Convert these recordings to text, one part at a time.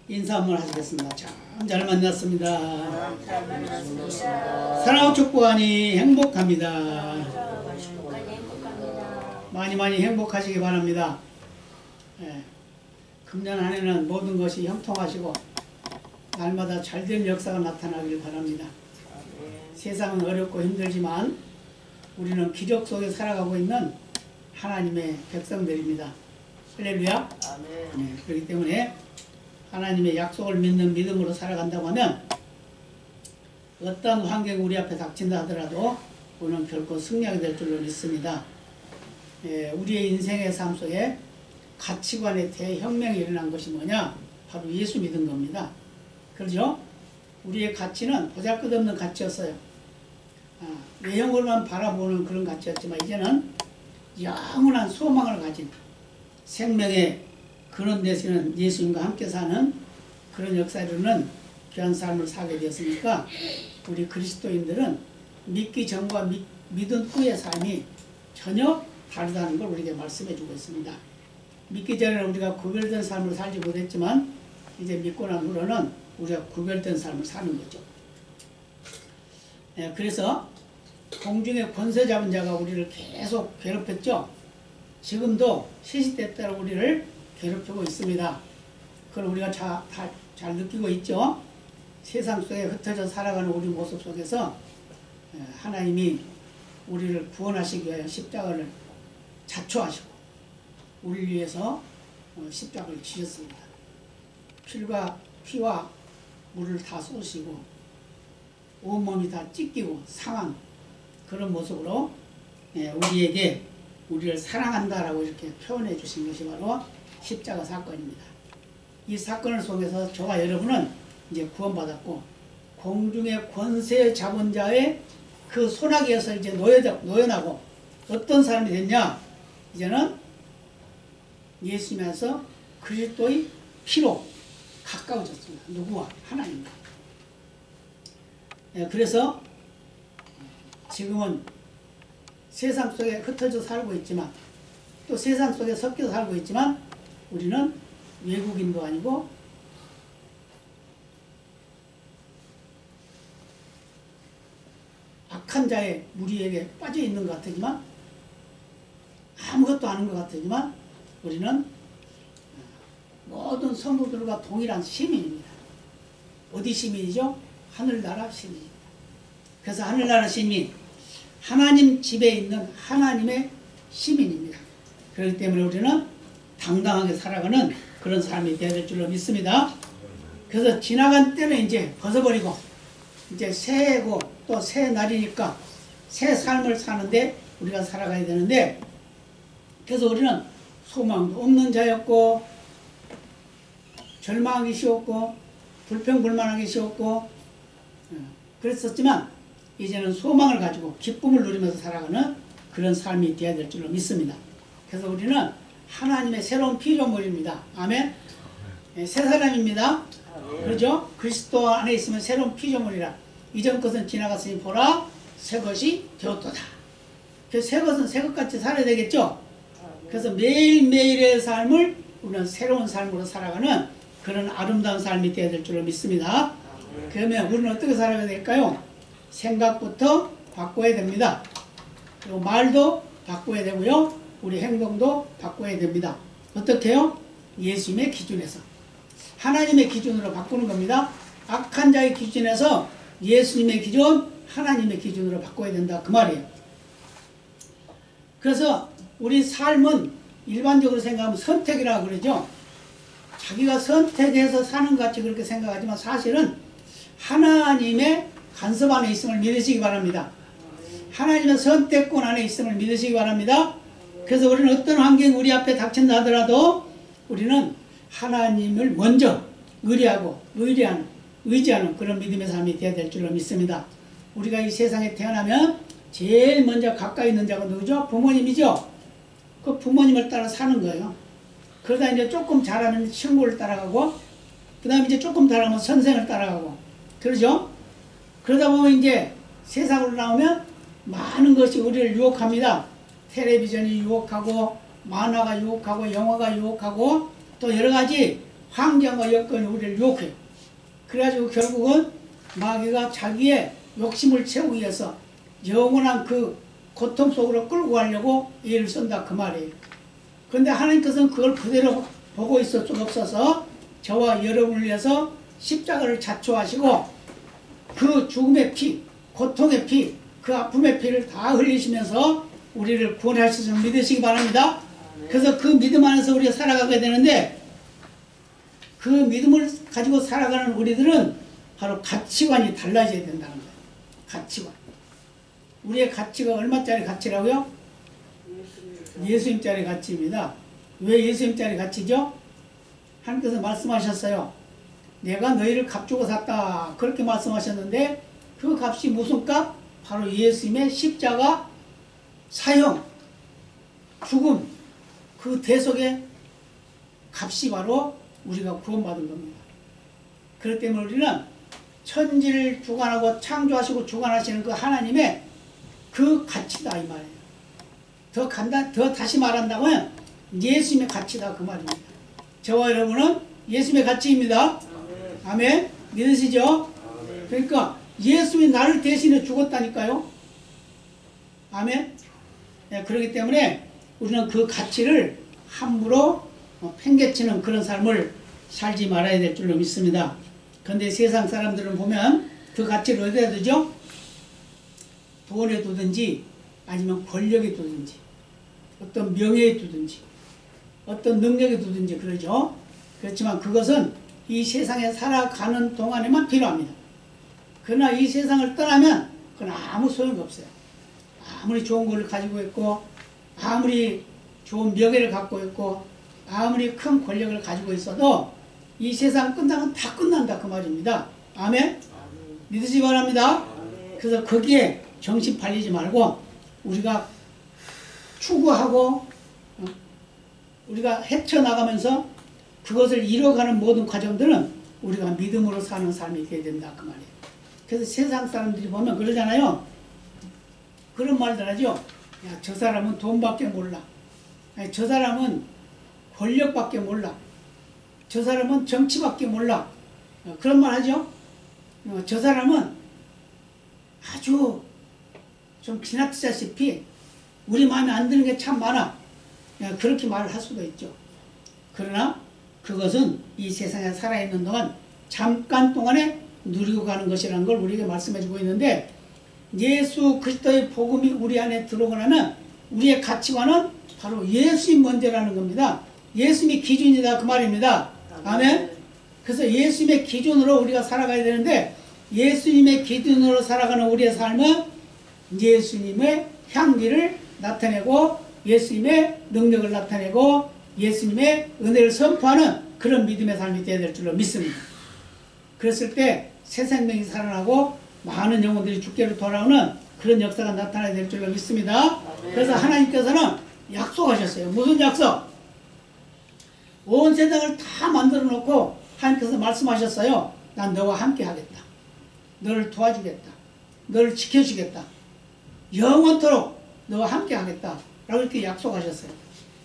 인사 한번 하시겠습니다. 참 잘 만났습니다. 사랑하고 축복하니 행복합니다. 많이 행복하시기 바랍니다. 예, 금년 한 해는 모든 것이 형통하시고 날마다 잘된 역사가 나타나길 바랍니다. 세상은 어렵고 힘들지만 우리는 기적 속에 살아가고 있는 하나님의 백성들입니다. 할렐루야. 네, 그렇기 때문에 하나님의 약속을 믿는 믿음으로 살아간다고 하면 어떤 환경이 우리 앞에 닥친다 하더라도 우리는 결코 승리하게 될 줄로 믿습니다. 우리의 인생의 삶 속에 가치관의 대혁명이 일어난 것이 뭐냐? 바로 예수 믿은 겁니다. 그렇죠? 우리의 가치는 보잘것없는 가치였어요. 외형으로만 바라보는 그런 가치였지만 이제는 영원한 소망을 가진 생명의 근원 되시는 예수님과 함께 사는 그런 역사로는 귀한 삶을 살게 되었으니까 우리 그리스도인들은 믿기 전과 믿은 후의 삶이 전혀 다르다는 걸 우리에게 말씀해 주고 있습니다. 믿기 전에는 우리가 구별된 삶을 살지 못했지만 이제 믿고 난 후로는 우리가 구별된 삶을 사는 거죠. 그래서 공중의 권세 잡은 자가 우리를 계속 괴롭혔죠. 지금도 시시때 따라 우리를 괴롭히고 있습니다. 그걸 우리가 잘 느끼고 있죠. 세상 속에 흩어져 살아가는 우리 모습 속에서 하나님이 우리를 구원하시기 위하여 십자가를 자초하시고 우리를 위해서 십자가를 지셨습니다. 피와 물을 다 쏘시고 온몸이 다 찢기고 상한 그런 모습으로 우리에게 우리를 사랑한다라고 이렇게 표현해 주신 것이 바로 십자가 사건입니다. 이 사건을 통해서 저와 여러분은 이제 구원받았고 공중의 권세 잡은 자의 그 소나기에서 이제 노연하고 어떤 사람이 됐냐? 이제는 예수님에서 그리스도의 피로 가까워졌습니다. 누구와? 하나님과. 그래서 지금은 세상 속에 흩어져 살고 있지만 또 세상 속에 섞여 살고 있지만 우리는 외국인도 아니고 악한 자의 무리에게 빠져 있는 것 같지만 아무것도 아닌 것 같지만 우리는 모든 성도들과 동일한 시민입니다. 어디 시민이죠? 하늘나라 시민입니다. 그래서 하늘나라 시민, 하나님 집에 있는 하나님의 시민입니다. 그렇기 때문에 우리는 당당하게 살아가는 그런 삶이 되어야 될 줄로 믿습니다. 그래서 지나간 때는 이제 벗어버리고 이제 새해고 또 새 날이니까 새 삶을 사는데 우리가 살아가야 되는데 그래서 우리는 소망도 없는 자였고 절망하기 쉬웠고 불평불만하기 쉬웠고 그랬었지만 이제는 소망을 가지고 기쁨을 누리면서 살아가는 그런 삶이 되어야 될 줄로 믿습니다. 그래서 우리는 하나님의 새로운 피조물입니다. 아멘. 새 사람입니다. 그렇죠? 그리스도 안에 있으면 새로운 피조물이라 이전 것은 지나갔으니 보라 새 것이 되었도다. 그래서 새 것은 새 것같이 살아야 되겠죠? 그래서 매일매일의 삶을 우리는 새로운 삶으로 살아가는 그런 아름다운 삶이 되어야 될 줄로 믿습니다. 그러면 우리는 어떻게 살아가야 될까요? 생각부터 바꿔야 됩니다. 그리고 말도 바꿔야 되고요. 우리 행동도 바꿔야 됩니다. 어떻게요? 예수님의 기준에서 하나님의 기준으로 바꾸는 겁니다. 악한 자의 기준에서 예수님의 기준, 하나님의 기준으로 바꿔야 된다 그 말이에요. 그래서 우리 삶은 일반적으로 생각하면 선택이라고 그러죠. 자기가 선택해서 사는 것 같이 그렇게 생각하지만 사실은 하나님의 간섭 안에 있음을 믿으시기 바랍니다. 하나님의 선택권 안에 있음을 믿으시기 바랍니다. 그래서 우리는 어떤 환경이 우리 앞에 닥친다 하더라도 우리는 하나님을 먼저 의뢰하고 의지하는 그런 믿음의 삶이 되어야 될 줄로 믿습니다. 우리가 이 세상에 태어나면 제일 먼저 가까이 있는 자가 누구죠? 부모님이죠. 그 부모님을 따라 사는 거예요. 그러다 이제 조금 자라면 친구를 따라가고 그 다음에 이제 조금 자라면 선생을 따라가고 그러죠? 그러다 보면 이제 세상으로 나오면 많은 것이 우리를 유혹합니다. 텔레비전이 유혹하고 만화가 유혹하고 영화가 유혹하고 또 여러가지 환경과 여건이 우리를 유혹해요. 그래가지고 결국은 마귀가 자기의 욕심을 채우기 위해서 영원한 그 고통 속으로 끌고 가려고 애를 쓴다 그 말이에요. 그런데 하나님께서는 그걸 그대로 보고 있을 수가 없어서 저와 여러분을 위해서 십자가를 자초하시고 그 죽음의 피, 고통의 피, 그 아픔의 피를 다 흘리시면서 우리를 구원하실 줄 믿으시기 바랍니다. 그래서 그 믿음 안에서 우리가 살아가게 되는데 그 믿음을 가지고 살아가는 우리들은 바로 가치관이 달라져야 된다는 거예요. 가치관. 우리의 가치가 얼마짜리 가치라고요? 예수님짜리 가치입니다. 왜 예수님짜리 가치죠? 하나님께서 말씀하셨어요. 내가 너희를 값주고 샀다. 그렇게 말씀하셨는데 그 값이 무슨 값? 바로 예수님의 십자가 사형, 죽음, 그 대속의 값이 바로 우리가 구원받은 겁니다. 그렇기 때문에 우리는 천지를 주관하고 창조하시고 주관하시는 그 하나님의 그 가치다 이 말이에요. 더 다시 말한다면 예수님의 가치다 그 말입니다. 저와 여러분은 예수님의 가치입니다. 아멘. 믿으시죠? 그러니까 예수님이 나를 대신해 죽었다니까요. 아멘. 네, 그렇기 때문에 우리는 그 가치를 함부로 팽개치는 그런 삶을 살지 말아야 될 줄로 믿습니다. 그런데 세상 사람들은 보면 그 가치를 어디다 두죠? 돈에 두든지 아니면 권력에 두든지 어떤 명예에 두든지 어떤 능력에 두든지 그러죠. 그렇지만 그것은 이 세상에 살아가는 동안에만 필요합니다. 그러나 이 세상을 떠나면 그건 아무 소용이 없어요. 아무리 좋은 걸 가지고 있고 아무리 좋은 명예를 갖고 있고 아무리 큰 권력을 가지고 있어도 이 세상 끝나면 다 끝난다 그 말입니다. 아멘? 믿으시기 바랍니다. 그래서 거기에 정신 팔리지 말고 우리가 추구하고 우리가 헤쳐나가면서 그것을 이뤄가는 모든 과정들은 우리가 믿음으로 사는 삶이 되어야 된다 그 말이에요. 그래서 세상 사람들이 보면 그러잖아요. 그런 말들 하죠. 야, 저 사람은 돈밖에 몰라. 아니, 저 사람은 권력밖에 몰라. 저 사람은 정치밖에 몰라. 그런 말 하죠. 저 사람은 아주 좀 지나치다시피 우리 마음에 안 드는 게 참 많아. 그렇게 말을 할 수도 있죠. 그러나 그것은 이 세상에 살아있는 동안 잠깐 동안에 누리고 가는 것이라는 걸 우리에게 말씀해주고 있는데 예수 그리스도의 복음이 우리 안에 들어오고 나면 우리의 가치관은 바로 예수님 먼저라는 겁니다. 예수님이 기준이다 그 말입니다. 아멘. 그래서 예수님의 기준으로 우리가 살아가야 되는데 예수님의 기준으로 살아가는 우리의 삶은 예수님의 향기를 나타내고 예수님의 능력을 나타내고 예수님의 은혜를 선포하는 그런 믿음의 삶이 되어야 될 줄로 믿습니다. 그랬을 때 새 생명이 살아나고 많은 영혼들이 주께로 돌아오는 그런 역사가 나타나야 될 줄로 믿습니다. 그래서 하나님께서는 약속하셨어요. 무슨 약속? 온 세상을 다 만들어 놓고 하나님께서 말씀하셨어요. 난 너와 함께 하겠다. 너를 도와주겠다. 너를 지켜주겠다. 영원토록 너와 함께 하겠다. 라고 이렇게 약속하셨어요.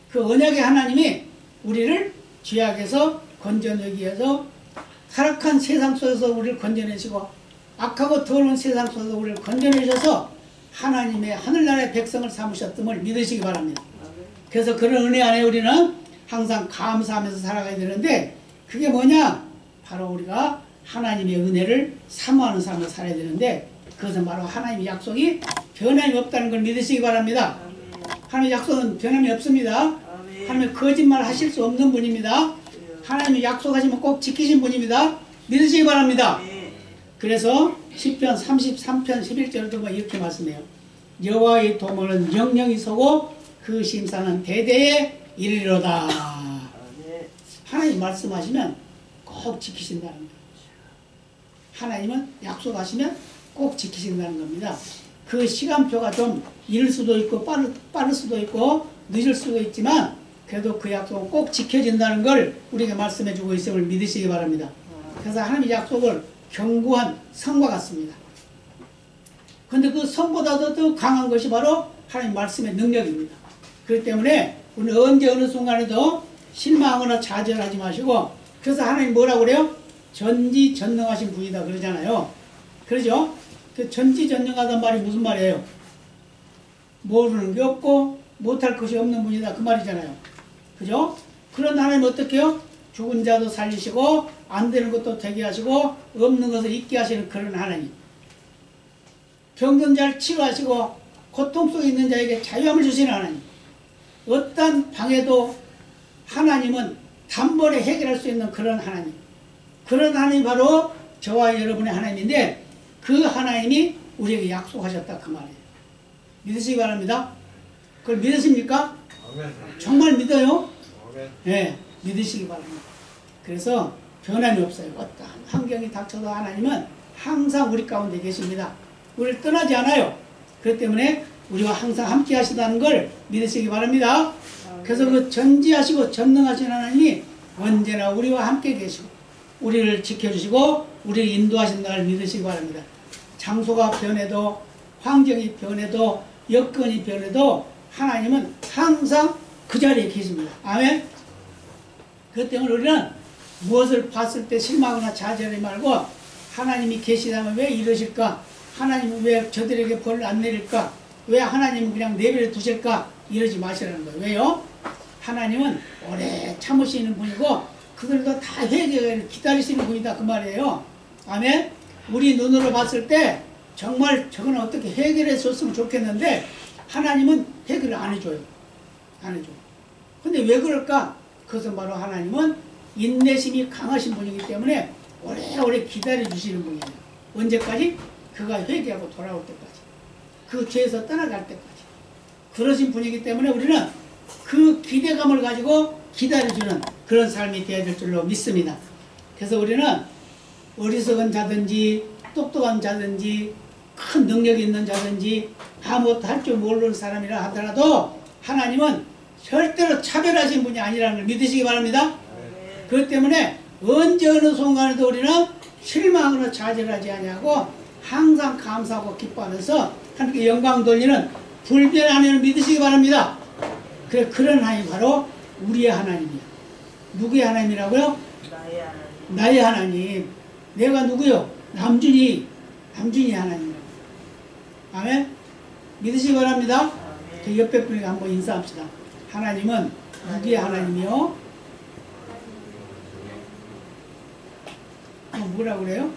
그 언약의 하나님이 우리를 죄악에서 건져내기 위해서 타락한 세상 속에서 우리를 건져내시고 악하고 더러운 세상 속에서 우리를 건져내셔서 하나님의 하늘나라의 백성을 삼으셨음을 믿으시기 바랍니다. 그래서 그런 은혜 안에 우리는 항상 감사하면서 살아가야 되는데 그게 뭐냐? 바로 우리가 하나님의 은혜를 사모하는 삶을 살아야 되는데 그것은 바로 하나님의 약속이 변함이 없다는 걸 믿으시기 바랍니다. 하나님의 약속은 변함이 없습니다. 하나님의 거짓말 하실 수 없는 분입니다. 하나님이 약속하시면 꼭 지키신 분입니다. 믿으시기 바랍니다. 그래서 시편 33편 11절을 보면 이렇게 말씀해요. 여호와의 도모는 영영이 서고 그 심사는 대대에 이르리로다. 하나님 말씀하시면 꼭 지키신다는 거예요. 하나님은 약속하시면 꼭 지키신다는 겁니다. 그 시간표가 좀 이를 수도 있고 빠를 수도 있고 늦을 수도 있지만 그래도 그 약속은 꼭 지켜진다는 걸 우리에게 말씀해 주고 있음을 믿으시기 바랍니다. 그래서 하나님의 약속을 견고한 성과 같습니다. 그런데 그 성보다도 더 강한 것이 바로 하나님 말씀의 능력입니다. 그렇기 때문에 우리 언제 어느 순간에도 실망하거나 좌절하지 마시고 그래서 하나님 뭐라고 그래요? 전지전능하신 분이다 그러잖아요. 그러죠? 그 전지전능하단 말이 무슨 말이에요? 모르는 게 없고 못할 것이 없는 분이다 그 말이잖아요. 그죠? 그런 하나님 어떻게 해요? 죽은 자도 살리시고 안 되는 것도 되게 하시고 없는 것을 있게 하시는 그런 하나님. 병든 자를 치료하시고 고통 속에 있는 자에게 자유함을 주시는 하나님. 어떤 방해도 하나님은 단번에 해결할 수 있는 그런 하나님. 그런 하나님이 바로 저와 여러분의 하나님인데 그 하나님이 우리에게 약속하셨다 그 말이에요. 믿으시기 바랍니다. 그걸 믿으십니까? 정말 믿어요? 네, 믿으시기 바랍니다. 그래서 변함이 없어요. 어떤 환경이 닥쳐도 하나님은 항상 우리 가운데 계십니다. 우리를 떠나지 않아요. 그렇기 때문에 우리와 항상 함께 하시다는 걸 믿으시기 바랍니다. 그래서 그 전지하시고 전능하신 하나님이 언제나 우리와 함께 계시고 우리를 지켜주시고 우리를 인도하신다는 걸 믿으시기 바랍니다. 장소가 변해도 환경이 변해도 여건이 변해도 하나님은 항상 그 자리에 계십니다. 아멘. 그것 때문에 우리는 무엇을 봤을 때 실망하거나 좌절하지 말고 하나님이 계시다면 왜 이러실까? 하나님은 왜 저들에게 벌을 안 내릴까? 왜 하나님은 그냥 내버려 두실까? 이러지 마시라는 거예요. 왜요? 하나님은 오래 참으시는 분이고 그들도 다 회개를 기다리시는 분이다 그 말이에요. 아멘. 우리 눈으로 봤을 때 정말 저거는 어떻게 해결해 줬으면 좋겠는데 하나님은 해결을 안 해줘요. 안 해줘. 근데 왜 그럴까? 그것은 바로 하나님은 인내심이 강하신 분이기 때문에 오래오래 기다려주시는 분이에요. 언제까지? 그가 회개하고 돌아올 때까지. 그 죄에서 떠나갈 때까지. 그러신 분이기 때문에 우리는 그 기대감을 가지고 기다려주는 그런 삶이 되어야 될 줄로 믿습니다. 그래서 우리는 어리석은 자든지 똑똑한 자든지 큰 능력이 있는 자든지 아무것도 할 줄 모르는 사람이라 하더라도 하나님은 절대로 차별하신 분이 아니라는 걸 믿으시기 바랍니다. 그렇기 때문에 언제 어느 순간에도 우리는 실망으로 좌절하지 아니하고 항상 감사하고 기뻐하면서 하나님께 영광 돌리는 불변의 하나님을 믿으시기 바랍니다. 그래, 그런 하나님이 바로 우리의 하나님이야. 누구의 하나님이라고요? 나의 하나님. 내가 누구요? 남준이 하나님이라고. 아멘? 믿으시기 바랍니다. 그 옆에 분에게 한번 인사합시다. 하나님은 누구의 하나님이요? 뭐라고 그래요?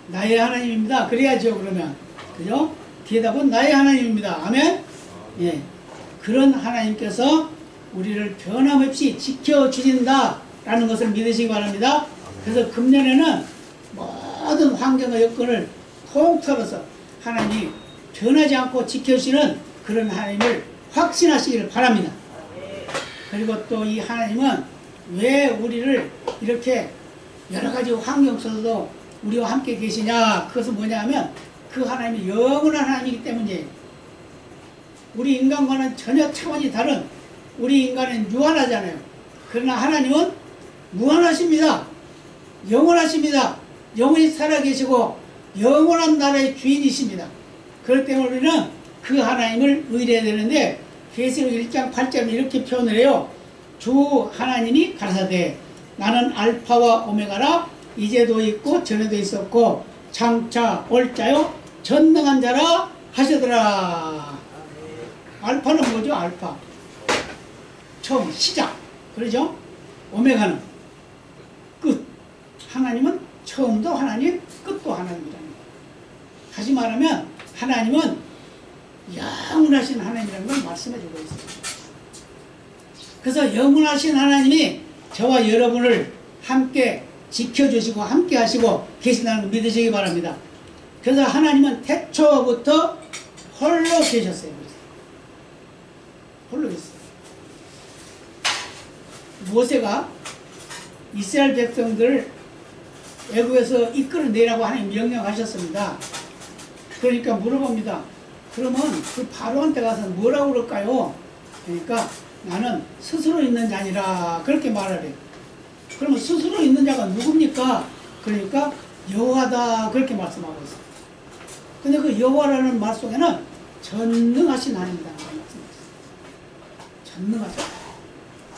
나의 하나님입니다. 그래야죠, 그러면. 그죠? 대답은 나의 하나님입니다. 아멘? 예. 그런 하나님께서 우리를 변함없이 지켜주신다라는 것을 믿으시기 바랍니다. 그래서 금년에는 모든 환경과 여건을 통틀어서 하나님이 변하지 않고 지켜주시는 그런 하나님을 확신하시기를 바랍니다. 그리고 또 이 하나님은 왜 우리를 이렇게 여러 가지 환경 속에서도 우리와 함께 계시냐? 그것은 뭐냐면 그 하나님이 영원한 하나님이기 때문이에요. 우리 인간과는 전혀 차원이 다른, 우리 인간은 유한하잖아요. 그러나 하나님은 무한하십니다. 영원하십니다. 영원히 살아계시고 영원한 나라의 주인이십니다. 그렇기 때문에 우리는 그 하나님을 의뢰해야 되는데 계시록 1장 8절에 이렇게 표현을 해요. 주 하나님이 가라사대 나는 알파와 오메가라, 이제도 있고 전에도 있었고 장차 올 자요 전능한 자라 하시더라. 알파는 뭐죠? 알파 처음, 시작. 그러죠? 오메가는 끝. 하나님은 처음도 하나님, 끝도 하나님이라는 거예요. 다시 말하면 하나님은 영원하신 하나님이라는 걸 말씀해주고 있어요. 그래서 영원하신 하나님이 저와 여러분을 함께 지켜주시고 함께 하시고 계신다는 걸 믿으시기 바랍니다. 그래서 하나님은 태초부터 홀로 계셨어요. 홀로 계셨어요. 모세가 이스라엘 백성들을 애국에서 이끌어내라고 하나님 명령하셨습니다. 그러니까 물어봅니다. 그러면 그 바로한테 가서 뭐라고 그럴까요? 그러니까 나는 스스로 있는 자니라 그렇게 말하래요. 그러면 스스로 있는 자가 누굽니까? 그러니까 여호와다 그렇게 말씀하고 있어요. 근데 그 여호와라는 말 속에는 전능하신 하나님이라는 걸 말씀하셨어요. 전능하신.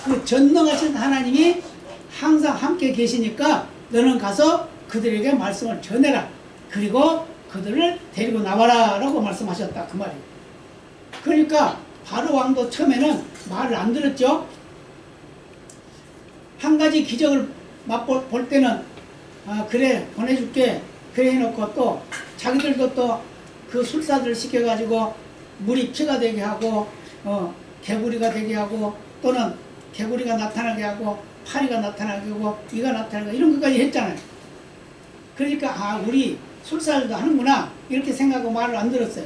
그 전능하신 하나님이 항상 함께 계시니까 너는 가서 그들에게 말씀을 전해라. 그리고 그들을 데리고 나와라 라고 말씀하셨다 그 말이에요. 그러니까 바로 왕도 처음에는 말을 안 들었죠. 한 가지 기적을 맛볼 때는 그래 보내줄게 그래 해놓고 또 자기들도 또 그 술사들을 시켜가지고 물이 피가 되게 하고 개구리가 되게 하고 또는 개구리가 나타나게 하고 파리가 나타나게 하고 이가 나타나게 하고 이런 것까지 했잖아요. 그러니까 우리 술사들도 하는구나 이렇게 생각하고 말을 안 들었어요.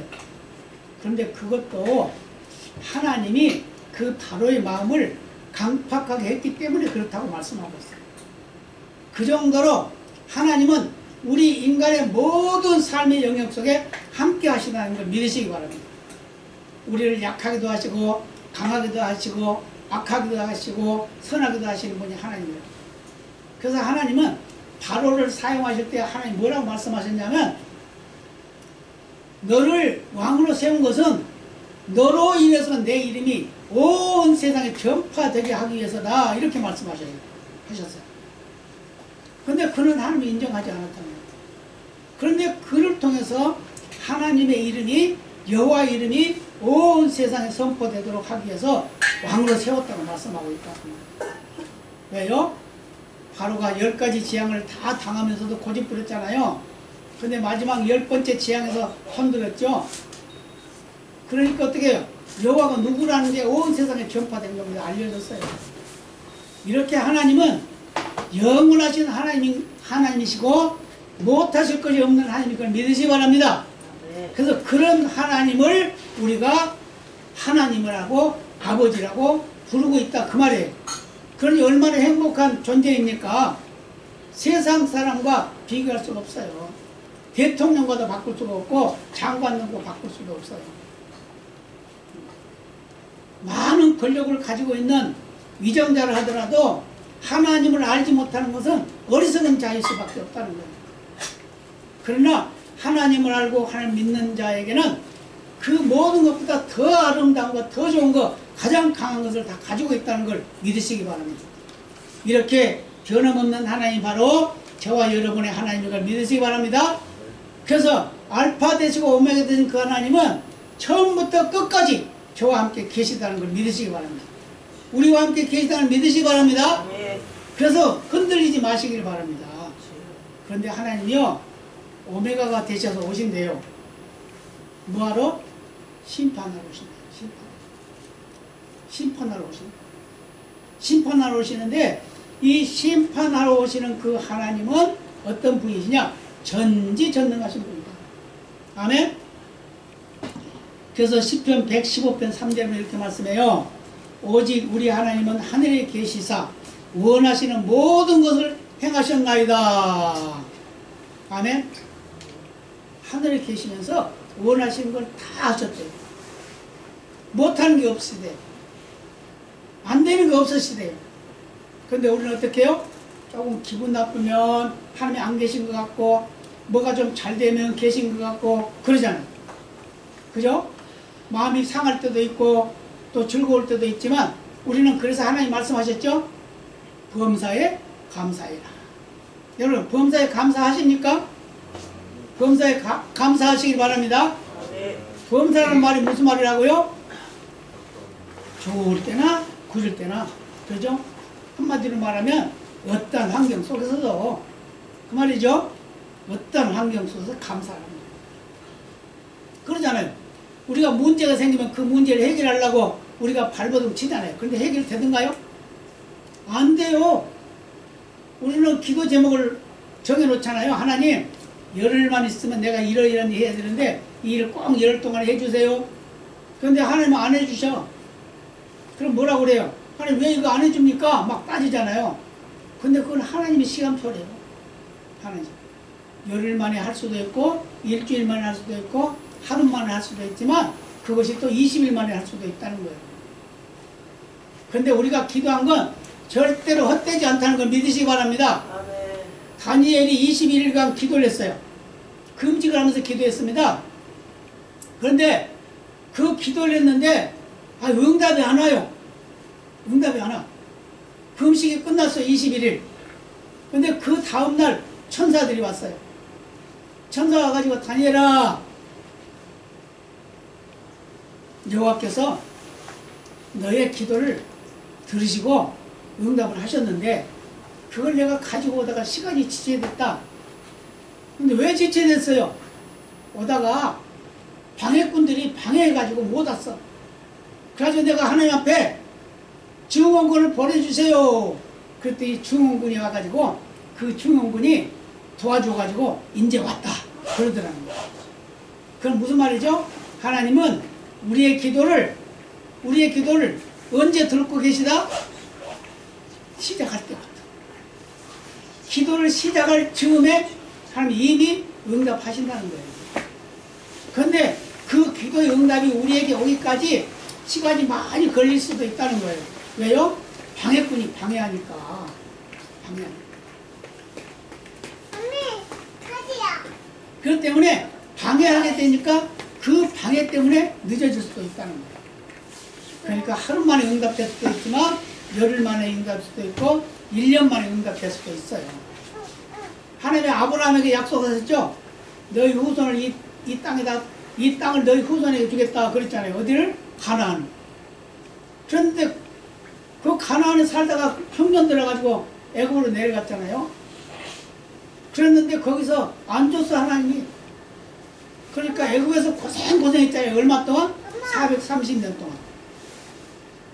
그런데 그것도 하나님이 그 바로의 마음을 강팍하게 했기 때문에 그렇다고 말씀하고 있어요. 그 정도로 하나님은 우리 인간의 모든 삶의 영역 속에 함께 하시다는 걸 믿으시기 바랍니다. 우리를 약하기도 하시고 강하기도 하시고 악하기도 하시고 선하기도 하시는 분이 하나님이에요. 그래서 하나님은 바로를 사용하실 때 하나님 뭐라고 말씀하셨냐면 너를 왕으로 세운 것은 너로 인해서 내 이름이 온 세상에 전파되게 하기 위해서다 이렇게 말씀하셨어요. 그런데 그는 하나님이 인정하지 않았다는 거예요. 그런데 그를 통해서 하나님의 이름이 여호와 이름이 온 세상에 선포되도록 하기 위해서 왕으로 세웠다고 말씀하고 있다. 왜요? 바로가 10가지 재앙을 다 당하면서도 고집부렸잖아요. 근데 마지막 10번째 재앙에서 손들었죠. 그러니까 어떻게 해요? 여호와가 누구라는 게 온 세상에 전파된 겁니다. 알려졌어요. 이렇게 하나님은 영원하신 하나님이시고 못하실 것이 없는 하나님인 걸 믿으시기 바랍니다. 그래서 그런 하나님을 우리가 하나님이라고 아버지라고 부르고 있다 그 말이에요. 그러니 얼마나 행복한 존재입니까? 세상 사람과 비교할 수가 없어요. 대통령과도 바꿀 수가 없고 장관님과 바꿀 수도 없어요. 많은 권력을 가지고 있는 위정자를 하더라도 하나님을 알지 못하는 것은 어리석은 자일 수밖에 없다는 거예요. 그러나 하나님을 알고 하나님 믿는 자에게는 그 모든 것보다 더 아름다운 것, 더 좋은 것, 가장 강한 것을 다 가지고 있다는 걸 믿으시기 바랍니다. 이렇게 변함없는 하나님이 바로 저와 여러분의 하나님인 걸 믿으시기 바랍니다. 그래서 알파 되시고 오메가 되신 그 하나님은 처음부터 끝까지 저와 함께 계시다는 걸 믿으시기 바랍니다. 우리와 함께 계시다는 걸 믿으시기 바랍니다. 그래서 흔들리지 마시길 바랍니다. 그런데 하나님이요 오메가가 되셔서 오신대요. 뭐하러? 심판하러 오신대요. 심판하러 오신대요. 심판하러 오시는데 이 심판하러 오시는 그 하나님은 어떤 분이시냐? 전지전능하신 분이다. 아멘? 그래서 시편 115편 3절에 이렇게 말씀해요. 오직 우리 하나님은 하늘에 계시사 원하시는 모든 것을 행하셨나이다. 아멘? 하늘에 계시면서 원하시는 걸 다 하셨대요. 못하는 게 없으시대요. 안 되는 게 없으시대요. 근데 우리는 어떻게 해요? 조금 기분 나쁘면 하나님이 안 계신 것 같고 뭐가 좀 잘 되면 계신 것 같고 그러잖아요. 그죠? 마음이 상할 때도 있고 또 즐거울 때도 있지만 우리는 그래서 하나님 말씀하셨죠? 범사에 감사해라. 여러분 범사에 감사하십니까? 범사에 감사하시길 바랍니다. 범사라는 말이 무슨 말이라고요? 좋을 때나 굳을 때나 그죠? 한마디로 말하면 어떤 환경 속에서도 그 말이죠. 어떤 환경 속에서 감사합니다. 그러잖아요. 우리가 문제가 생기면 그 문제를 해결하려고 우리가 발버둥 치잖아요. 그런데 해결되던가요? 안 돼요. 우리는 기도 제목을 정해놓잖아요. 하나님 열흘만 있으면 내가 이러이러한 일 해야 되는데 이 일을 꼭 열흘 동안 해주세요. 그런데 하나님은 안 해주셔. 그럼 뭐라고 그래요? 하나님 왜 이거 안 해줍니까? 막 따지잖아요. 근데 그건 하나님의 시간표래요. 하나님 열흘 만에 할 수도 있고 일주일 만에 할 수도 있고 하루 만에 할 수도 있지만 그것이 또 20일 만에 할 수도 있다는 거예요. 근데 우리가 기도한 건 절대로 헛되지 않다는 걸 믿으시기 바랍니다. 아멘. 다니엘이 21일간 기도를 했어요. 금식을 하면서 기도했습니다. 그런데 그 기도를 했는데 응답이 안 와요. 응답이 안 와. 금식이 끝났어요. 21일. 근데 그 다음날 천사들이 왔어요. 천사가 와가지고 다니엘아, 여호와께서 너의 기도를 들으시고 응답을 하셨는데 그걸 내가 가지고 오다가 시간이 지체됐다. 근데 왜 지체됐어요? 오다가 방해꾼들이 방해해가지고 못 왔어. 그래가지고 내가 하나님 앞에 증언군을 보내주세요. 그랬더니 증언군이 와가지고 그 증언군이 도와줘가지고 이제 왔다 그러더라는 거야. 그건 무슨 말이죠? 하나님은 우리의 기도를 언제 듣고 계시다? 시작할 때부터. 기도를 시작할 즈음에 하나님이 이미 응답하신다는 거예요. 그런데 그 기도의 응답이 우리에게 오기까지 시간이 많이 걸릴 수도 있다는 거예요. 왜요? 방해꾼이 방해하니까. 그렇기 때문에 방해하게 되니까 그 방해 때문에 늦어질 수도 있다는 거예요. 그러니까 하루 만에 응답될 수도 있지만 열흘 만에 응답될 수도 있고 1년 만에 응답될 수도 있어요. 하나님이 아브라함에게 약속하셨죠? 너희 후손을 이 땅을 너희 후손에게 주겠다 그랬잖아요. 어디를? 가나안. 그런데 그 가나안에 살다가 흉년 들어가지고 애굽으로 내려갔잖아요. 그랬는데 거기서 안 줬어 하나님이. 그러니까 애굽에서 고생했잖아요. 얼마 동안? 430년 동안.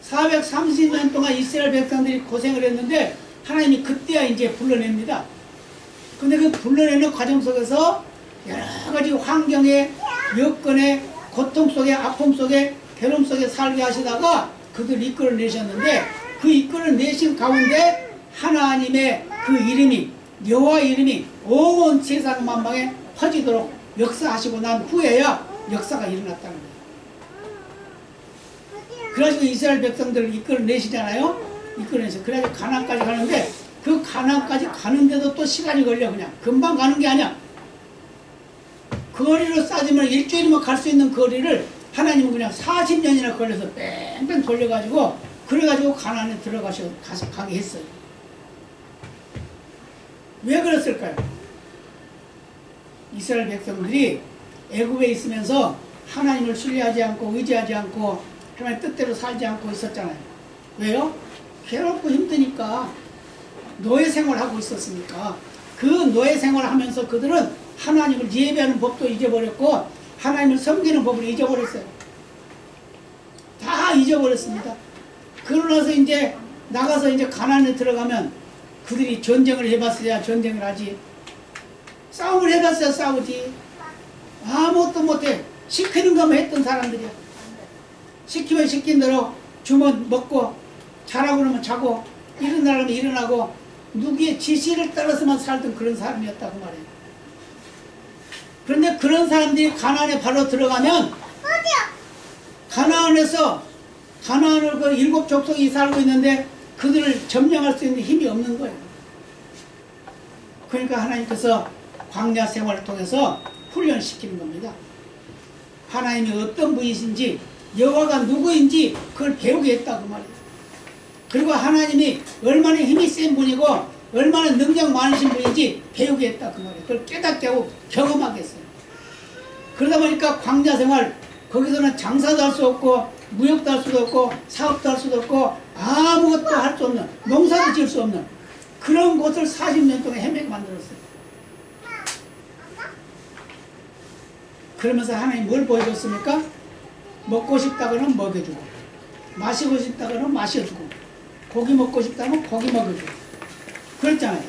430년 동안 이스라엘 백성들이 고생을 했는데 하나님이 그때야 이제 불러냅니다. 근데 그 불러내는 과정 속에서 여러 가지 환경에, 여건에, 고통 속에, 아픔 속에, 괴로움 속에 살게 하시다가 그들 이끌어내셨는데 그 이끌어내신 가운데 하나님의 그 이름이, 여호와 이름이 온 세상 만방에 퍼지도록 역사하시고 난 후에야 역사가 일어났다는 거예요. 그래가지고 이스라엘 백성들을 이끌어내시잖아요. 이끌어내서 그래가지고 가나안까지 가는데 그 가나안까지 가는데도 또 시간이 걸려. 그냥 금방 가는 게 아니야. 거리로 따지면 일주일이면 갈 수 있는 거리를 하나님은 그냥 40년이나 걸려서 뺑뺑 돌려가지고 그래가지고 가나안에 가게 했어요. 왜 그랬을까요? 이스라엘 백성들이 애굽에 있으면서 하나님을 신뢰하지 않고 의지하지 않고 하나님 뜻대로 살지 않고 있었잖아요. 왜요? 괴롭고 힘드니까. 노예 생활하고 있었으니까. 그 노예 생활하면서 그들은 하나님을 예배하는 법도 잊어버렸고 하나님을 섬기는 법을 잊어버렸어요. 다 잊어버렸습니다. 그러나서 이제 나가서 이제 가나안에 들어가면 그들이 전쟁을 해봤어야 전쟁을 하지. 싸움을 해봤어야 싸우지. 아무것도 못해. 시키는 것만 했던 사람들이야. 시키면 시킨 대로 주면 먹고 자라고 그러면 자고 일어나려면 일어나고 누구의 지시를 따라서만 살던 그런 사람이었다고 말해요. 그런데 그런 사람들이 가나안에 바로 들어가면 가나안에서 가나안을 그 7 족속이 살고 있는데 그들을 점령할 수 있는 힘이 없는 거예요. 그러니까 하나님께서 광야 생활을 통해서 훈련시키는 겁니다. 하나님이 어떤 분이신지 여호와가 누구인지 그걸 배우게 했다고 말이에요. 그리고 하나님이 얼마나 힘이 센 분이고 얼마나 능력 많으신 분인지 배우게 했다 그 말이에요. 그걸 깨닫게 하고 경험하게 했어요. 그러다 보니까 광야 생활 거기서는 장사도 할 수 없고 무역도 할 수도 없고 사업도 할 수도 없고 아무것도 할 수 없는 농사도 지을 수 없는 그런 곳을 40년 동안 헤매게 만들었어요. 그러면서 하나님 뭘 보여줬습니까? 먹고 싶다고는 먹여주고 마시고 싶다고는 마셔주고 고기 먹고 싶다면 고기 먹여주고 그랬잖아요.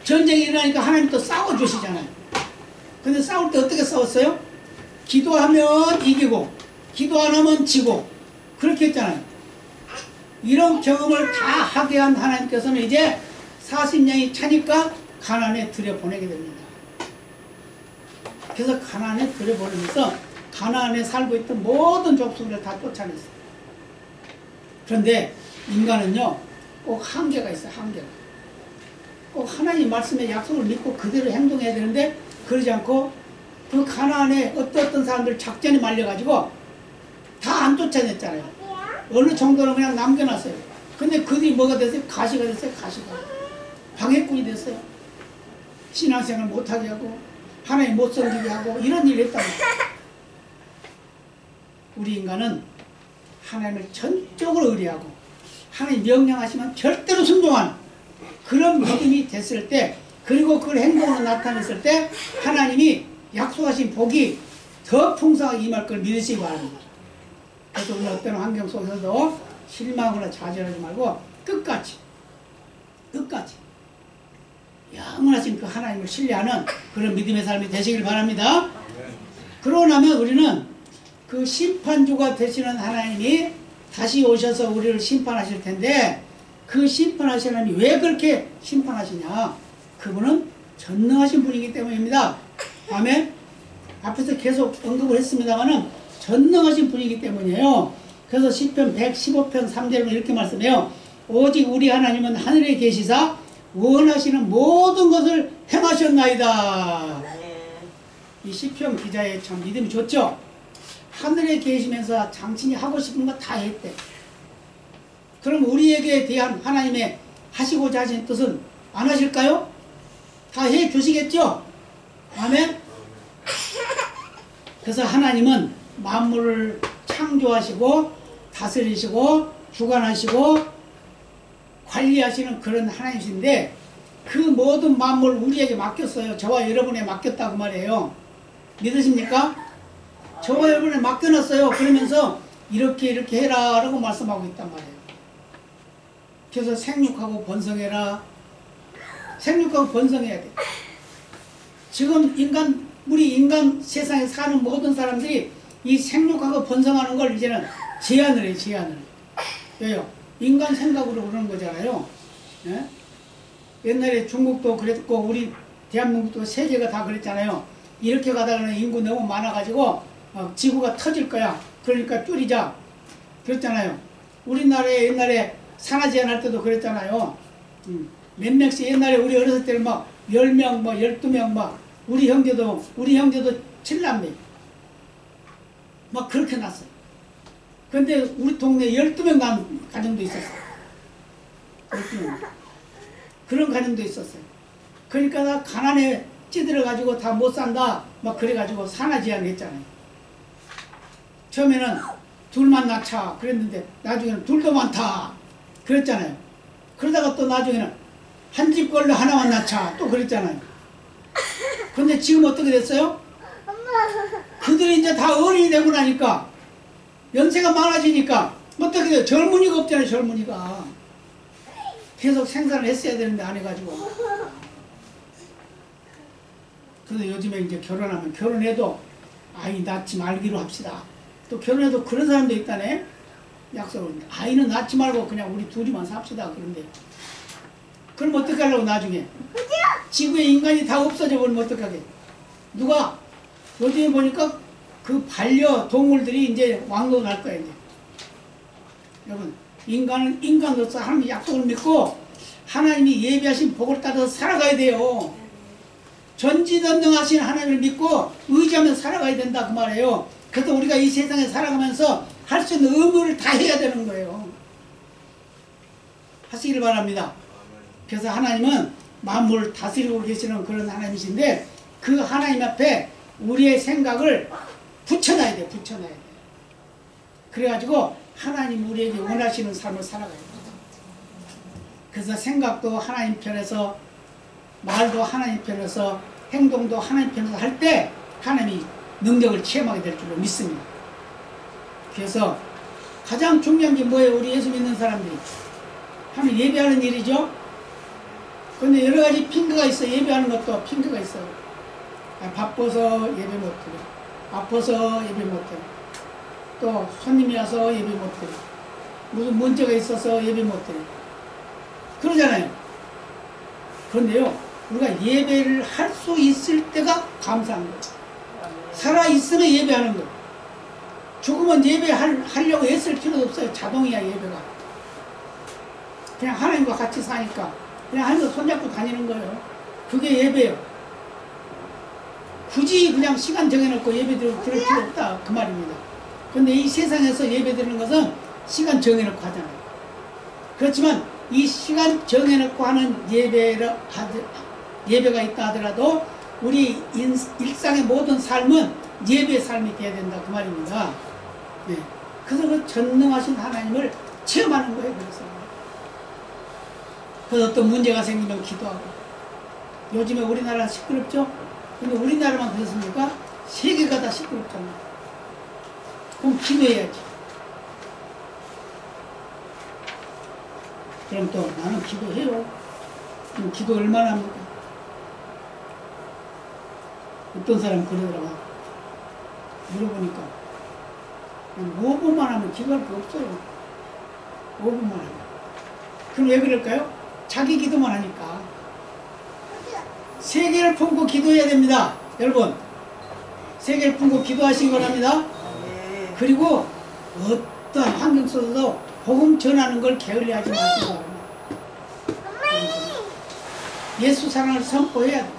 전쟁이 일어나니까 하나님 또 싸워주시잖아요. 근데 싸울 때 어떻게 싸웠어요? 기도하면 이기고 기도 안 하면 지고 그렇게 했잖아요. 이런 경험을 다 하게 한 하나님께서는 이제 40년이 차니까 가나안에 들여보내게 됩니다. 그래서 가나안에 들여보내면서 가나안에 살고 있던 모든 족속을 다 쫓아냈어요. 그런데 인간은요 꼭 한계가 있어요. 한계가. 꼭 하나님 말씀의 약속을 믿고 그대로 행동해야 되는데 그러지 않고 그 가나안에 어떤 사람들 작전이 말려가지고 다 안 쫓아냈잖아요. 어느 정도는 그냥 남겨놨어요. 근데 그들이 뭐가 됐어요? 가시가 됐어요. 가시가. 방해꾼이 됐어요. 신앙생활 못하게 하고 하나님 못 섬기게 하고 이런 일을 했다고. 우리 인간은 하나님을 전적으로 의뢰하고 하나님 명령하시면 절대로 순종하는 그런 믿음이 됐을 때, 그리고 그걸 행동으로 나타냈을 때 하나님이 약속하신 복이 더 풍성하게 임할 걸 믿으시기 바랍니다. 그래서 우리 어떤 환경 속에서도 실망하거나 좌절하지 말고 끝까지 영원하신 그 하나님을 신뢰하는 그런 믿음의 삶이 되시길 바랍니다. 그러고 나면 우리는 그 심판주가 되시는 하나님이 다시 오셔서 우리를 심판하실 텐데, 그 심판하시는 하나님이 왜 그렇게 심판하시냐? 그분은 전능하신 분이기 때문입니다. 아멘. 앞에서 계속 언급을 했습니다만은 전능하신 분이기 때문이에요. 그래서 시편 115편 3절에 이렇게 말씀해요. 오직 우리 하나님은 하늘에 계시사 원하시는 모든 것을 행하셨나이다. 이 시편 기자의 참 믿음이 좋죠. 하늘에 계시면서 당신이 하고 싶은 거 다 했대. 그럼 우리에게 대한 하나님의 하시고자 하신 뜻은 안 하실까요? 다 해 주시겠죠? 아멘. 그래서 하나님은 만물을 창조하시고 다스리시고 주관하시고 관리하시는 그런 하나님이신데, 그 모든 만물 우리에게 맡겼어요. 저와 여러분에 맡겼다고 말이에요. 믿으십니까? 저와 여러분에 맡겨놨어요. 그러면서 이렇게 해라 라고 말씀하고 있단 말이에요. 그래서 생육하고 번성해라. 생육하고 번성해야 돼. 지금 우리 인간 세상에 사는 모든 사람들이 이 생육하고 번성하는 걸 이제는 제한을 해요. 제한을. 왜요? 인간 생각으로 그러는 거잖아요. 예? 옛날에 중국도 그랬고 우리 대한민국도 세계가 다 그랬잖아요. 이렇게 가다가는 인구 너무 많아가지고 지구가 터질 거야. 그러니까 줄이자. 그랬잖아요. 우리나라에 옛날에 산하 제한할 때도 그랬잖아요. 몇 명씩 옛날에 우리 어렸을 때는 막 10명, 뭐 12명 막 우리 형제도 7남매 막 그렇게 났어요. 근데 우리 동네에 12명 난 가정도 있었어요. 12명. 그런 가정도 있었어요. 그러니까 나 가난에 찌들어가지고 다 못 산다 막 그래가지고 산하 제한을 했잖아요. 처음에는 둘만 낳자 그랬는데 나중에는 둘도 많다 그랬잖아요. 그러다가 또 나중에는 한 집 걸로 하나만 낳자 또 그랬잖아요. 근데 지금 어떻게 됐어요? 그들이 이제 다 어른이 되고 나니까 연세가 많아지니까 어떻게 돼요? 젊은이가 없잖아요. 젊은이가 계속 생산을 했어야 되는데 안 해가지고. 그래서 요즘에 이제 결혼하면 결혼해도 아이 낳지 말기로 합시다. 또 결혼해도 그런 사람도 있다네. 약속을. 아이는 낳지 말고 그냥 우리 둘이만 삽시다. 그런데 그럼 어떻게 하려고 나중에 지구에 인간이 다 없어져 버리면 어떡하게. 누가 요즘에 보니까 그 반려동물들이 이제 왕노할 거예요. 이제. 여러분, 인간은 인간으로서 하나님의 약속을 믿고 하나님이 예비하신 복을 따라서 살아가야 돼요. 전지전능하신 하나님을 믿고 의지하며 살아가야 된다 그 말이에요. 그래서 우리가 이 세상에 살아가면서 할 수 있는 의무를 다 해야 되는 거예요. 하시길 바랍니다. 그래서 하나님은 만물을 다스리고 계시는 그런 하나님이신데, 그 하나님 앞에 우리의 생각을 붙여놔야 돼. 붙여놔야 돼. 그래가지고 하나님 우리에게 원하시는 삶을 살아가야 돼. 그래서 생각도 하나님 편에서, 말도 하나님 편에서, 행동도 하나님 편에서 할 때 하나님이 능력을 체험하게 될 줄로 믿습니다. 그래서 가장 중요한 게 뭐예요? 우리 예수 믿는 사람들이 하나님 예배하는 일이죠. 근데 여러 가지 핑계가 있어. 예배하는 것도 핑계가 있어요. 바빠서 예배 못해요. 아파서 예배 못해요. 또 손님이 와서 예배 못해요. 무슨 문제가 있어서 예배 못해요. 그러잖아요. 그런데요, 우리가 예배를 할 수 있을 때가 감사한 거예요. 살아있으면 예배하는 거예요. 죽으면 예배하려고 애쓸 필요도 없어요. 자동이야, 예배가. 그냥 하나님과 같이 사니까 그냥 하나님과 손잡고 다니는 거예요. 그게 예배예요. 굳이 그냥 시간 정해놓고 예배 드릴 필요 없다 그 말입니다. 근데 이 세상에서 예배 드리는 것은 시간 정해놓고 하잖아요. 그렇지만 이 시간 정해놓고 하는 예배가 있다 하더라도 우리 일상의 모든 삶은 예배의 삶이 되어야 된다 그 말입니다. 네. 그래서 그 전능하신 하나님을 체험하는 거예요. 그래서 어떤 문제가 생기면 기도하고. 요즘에 우리나라 시끄럽죠? 근데 우리나라만 그렇습니까? 세계가 다 시끄럽잖아요. 그럼 기도해야지. 그럼 또 나는 기도해요. 그럼 기도 얼마나 합니까? 어떤 사람 그러더라고. 물어보니까 5분만 하면 기도할 게 없어요. 5분만 하면. 그럼 왜 그럴까요? 자기 기도만 하니까. 세계를 품고 기도해야 됩니다. 여러분, 세계를 품고 기도하신 거랍니다. 그리고 어떤 환경 속에서도 복음 전하는 걸 게을리하지 마시고 예수 사랑을 선포해야 돼.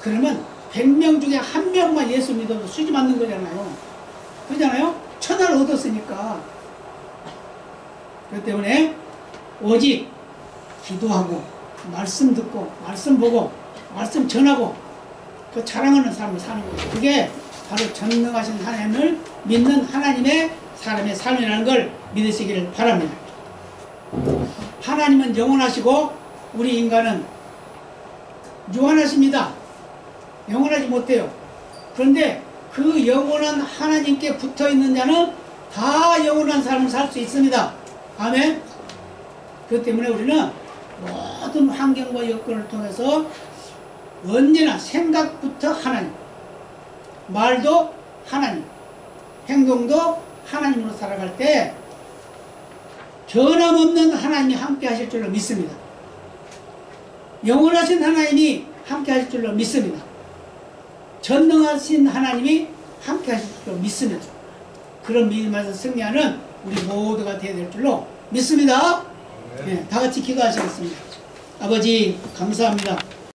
그러면 100명 중에 1명만 예수 믿어도 수지 맞는 거잖아요. 그러잖아요? 천하를 얻었으니까. 그렇기 때문에 오직 기도하고 말씀 듣고 말씀 보고 말씀 전하고 그 자랑하는 삶을 사는 거예요. 그게 바로 전능하신 하나님을 믿는 하나님의 사람의 삶이라는 걸 믿으시기를 바랍니다. 하나님은 영원하시고 우리 인간은 유한하십니다. 영원하지 못해요. 그런데 그 영원한 하나님께 붙어있는 자는 다 영원한 삶을 살 수 있습니다. 아멘. 그렇기 때문에 우리는 모든 환경과 여건을 통해서 언제나 생각부터 하나님, 말도 하나님, 행동도 하나님으로 살아갈 때 변함없는 하나님이 함께 하실 줄로 믿습니다. 영원하신 하나님이 함께 하실 줄로 믿습니다. 전능하신 하나님이 함께 하실 줄로 믿습니다. 그런 믿음에서 승리하는 우리 모두가 되어야 될 줄로 믿습니다. 네, 다 같이 기도하시겠습니다. 아버지 감사합니다.